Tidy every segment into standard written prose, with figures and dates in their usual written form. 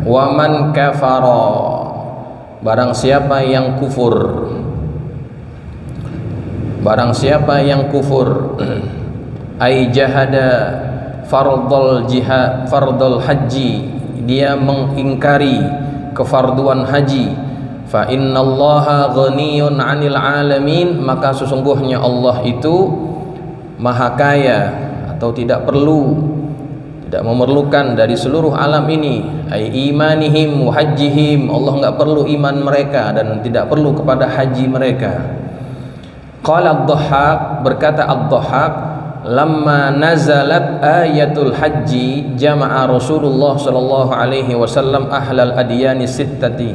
Wa man kafara, barang siapa yang kufur, barang siapa yang kufur, ai jahada fardul jihad, fardul haji, dia mengingkari kefarduan haji, fa innallaha ghaniyun 'anil 'alamin, maka sesungguhnya Allah itu maha kaya atau tidak memerlukan dari seluruh alam ini, ai imanihim wa hajjihim, Allah enggak perlu iman mereka dan tidak perlu kepada haji mereka. Qala ad-Dhahhak, berkata ad-Dhahhak, lamma nazalat ayatul haji jama'a Rasulullah sallallahu alaihi wasallam ahlal adyani sittati,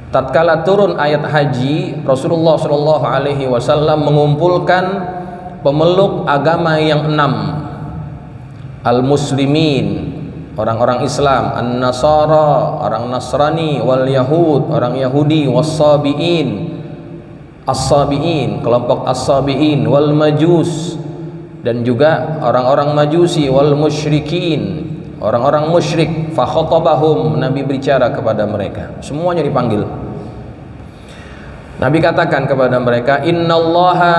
tatkala turun ayat haji, Rasulullah sallallahu alaihi wasallam mengumpulkan pemeluk agama yang 6, al-muslimin, orang-orang Islam, an-nasara, orang Nasrani, wal yahud, orang Yahudi, was-sabiin, as-sabiin, kelompok as-sabiin, wal majus, dan juga orang-orang majusi, wal musyrikin, orang-orang musyrik. Fa khatabahum, Nabi berbicara kepada mereka, semuanya dipanggil. Nabi katakan kepada mereka, innallaha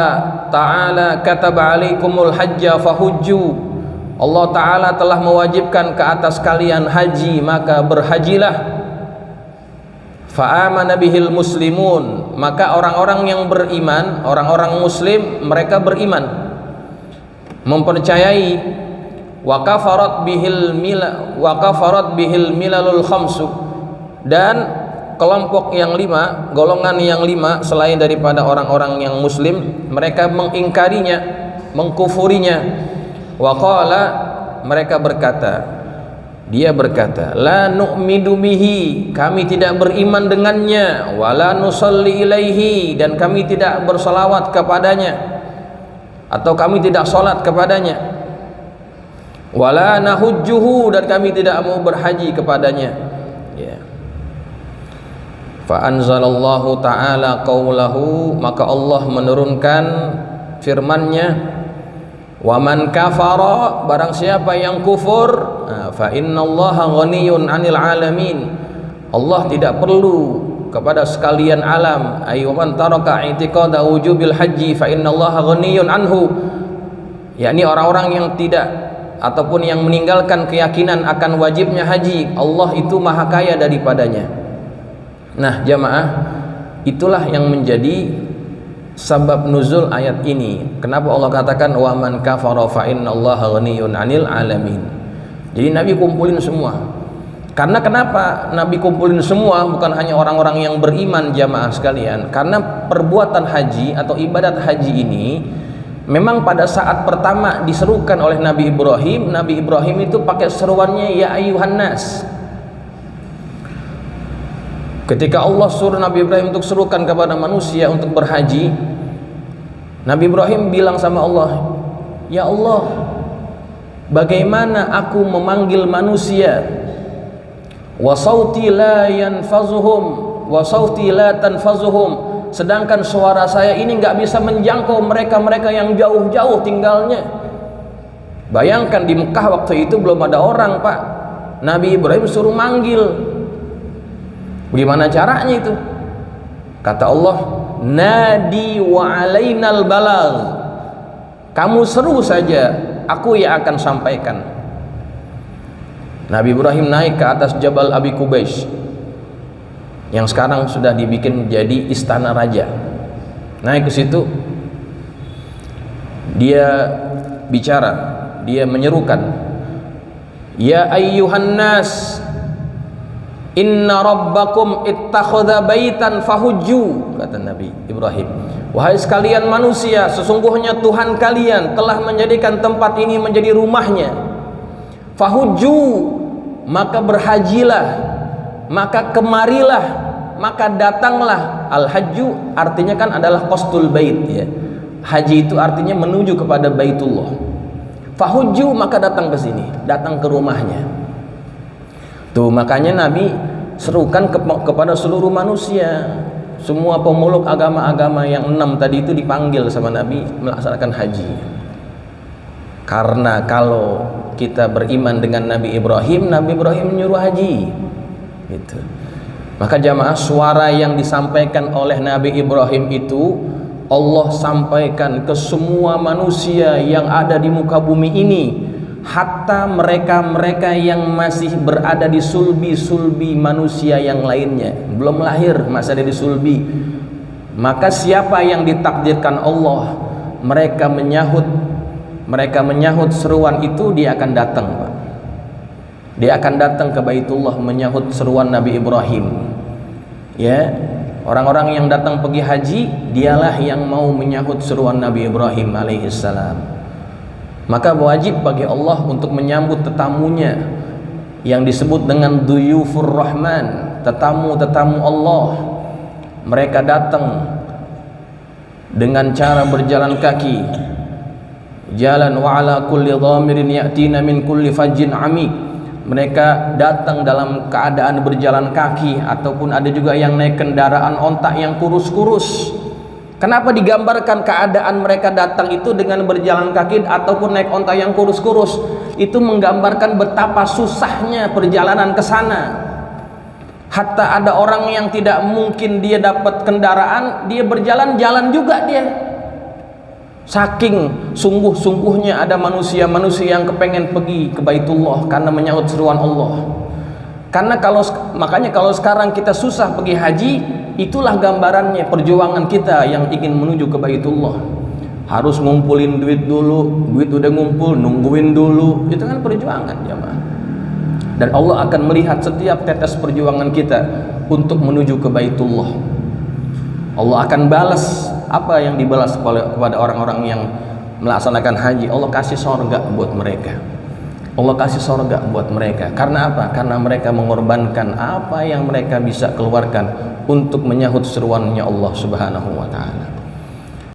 ta'ala kataba alaikumul hajja fahujju, Allah ta'ala telah mewajibkan ke atas kalian haji, maka berhajilah. Fa'amana bihil muslimun, maka orang-orang yang beriman, orang-orang muslim, mereka beriman, mempercayai. Wa kafarat bihil milalul khamsu, dan kelompok yang 5, golongan yang 5 selain daripada orang-orang yang muslim, mereka mengingkarinya, mengkufurinya. Wa qala, mereka berkata, dia berkata, la nu'midu bihi, kami tidak beriman dengannya, wala nusalli ilaihi, dan kami tidak bersalawat kepadanya, atau kami tidak salat kepadanya, wala nahujjuhu, dan kami tidak mau berhaji kepadanya. Ya. Fa anzalallahu ta'ala qaulahu, maka Allah menurunkan firman-Nya, wa man kafara, barang siapa yang kufur, fa innallaha ghaniyun 'anil 'alamin, Allah tidak perlu kepada sekalian alam. Ay wa man taraka i'tiqada wujubil haji fa innallaha ghaniyun anhu, yakni orang-orang yang tidak ataupun yang meninggalkan keyakinan akan wajibnya haji, Allah itu maha kaya daripadanya. Nah jamaah, itulah yang menjadi sabab nuzul ayat ini. Kenapa Allah katakan wa man kafara fa innallaha ghaniyun 'anil 'alamin. Jadi Nabi kumpulin semua. Karena kenapa Nabi kumpulin semua, bukan hanya orang-orang yang beriman, jamaah sekalian? Karena perbuatan haji atau ibadat haji ini memang pada saat pertama diserukan oleh Nabi Ibrahim. Nabi Ibrahim itu pakai seruannya ya ayyuhan nas. Ketika Allah suruh Nabi Ibrahim untuk serukan kepada manusia untuk berhaji, Nabi Ibrahim bilang sama Allah, ya Allah, bagaimana aku memanggil manusia, wa sauti la yanfazuhum wa sauti la tanfazuhum, sedangkan suara saya ini nggak bisa menjangkau mereka-mereka yang jauh-jauh tinggalnya. Bayangkan di Mekah waktu itu belum ada orang, Pak. Nabi Ibrahim suruh manggil. Bagaimana caranya itu? Kata Allah, nadi wa alainal balagh, kamu seru saja, aku yang akan sampaikan. Nabi Ibrahim naik ke atas Jabal Abi Qubais yang sekarang sudah dibikin jadi istana raja. Naik ke situ, dia bicara, dia menyerukan, ya ayyuhan nas, inna rabbakum ittakhadha baitan fahujju, kata Nabi Ibrahim. Wahai sekalian manusia, sesungguhnya Tuhan kalian telah menjadikan tempat ini menjadi rumahnya. Fahujju, maka berhajilah, maka kemarilah, maka datanglah. Al-hajju artinya kan adalah qasdul bait, ya. Haji itu artinya menuju kepada Baitullah. Fahujju, maka datang ke sini, datang ke rumahnya. Tuh makanya Nabi serukan kepada seluruh manusia. Semua pemeluk agama-agama yang 6 tadi itu dipanggil sama Nabi melaksanakan haji. Karena kalau kita beriman dengan Nabi Ibrahim menyuruh haji gitu. Maka jamaah, suara yang disampaikan oleh Nabi Ibrahim itu Allah sampaikan ke semua manusia yang ada di muka bumi ini, hatta mereka-mereka yang masih berada di sulbi-sulbi manusia yang lainnya, belum lahir, masih ada di sulbi. Maka siapa yang ditakdirkan Allah mereka menyahut seruan itu, dia akan datang, Pak. Dia akan datang ke Baitullah menyahut seruan Nabi Ibrahim. Ya, orang-orang yang datang pergi haji, dialah yang mau menyahut seruan Nabi Ibrahim alaihissalam. Maka wajib bagi Allah untuk menyambut tetamunya yang disebut dengan duyufur rahman, tetamu-tetamu Allah. Mereka datang dengan cara berjalan kaki, jalan wa ala kulli dhamirin ya'tina min kulli fajjin amik. Mereka datang dalam keadaan berjalan kaki, ataupun ada juga yang naik kendaraan onta yang kurus-kurus. Kenapa digambarkan keadaan mereka datang itu dengan berjalan kaki ataupun naik onta yang kurus-kurus? Itu menggambarkan betapa susahnya perjalanan ke sana. Hatta ada orang yang tidak mungkin dia dapat kendaraan, dia berjalan-jalan juga dia. Saking sungguh-sungguhnya ada manusia-manusia yang kepengen pergi ke Baitullah karena menyahut seruan Allah. Makanya kalau sekarang kita susah pergi haji, itulah gambarannya perjuangan kita yang ingin menuju ke Baitullah. Harus ngumpulin duit dulu, duit udah ngumpul, nungguin dulu. Itu kan perjuangan, jemaah. Dan Allah akan melihat setiap tetes perjuangan kita untuk menuju ke Baitullah. Allah akan balas apa yang dibalas kepada orang-orang yang melaksanakan haji. Allah kasih surga buat mereka. Allah kasih surga buat mereka. Karena apa? Karena mereka mengorbankan apa yang mereka bisa keluarkan untuk menyahut seruannya Allah Subhanahu wa taala.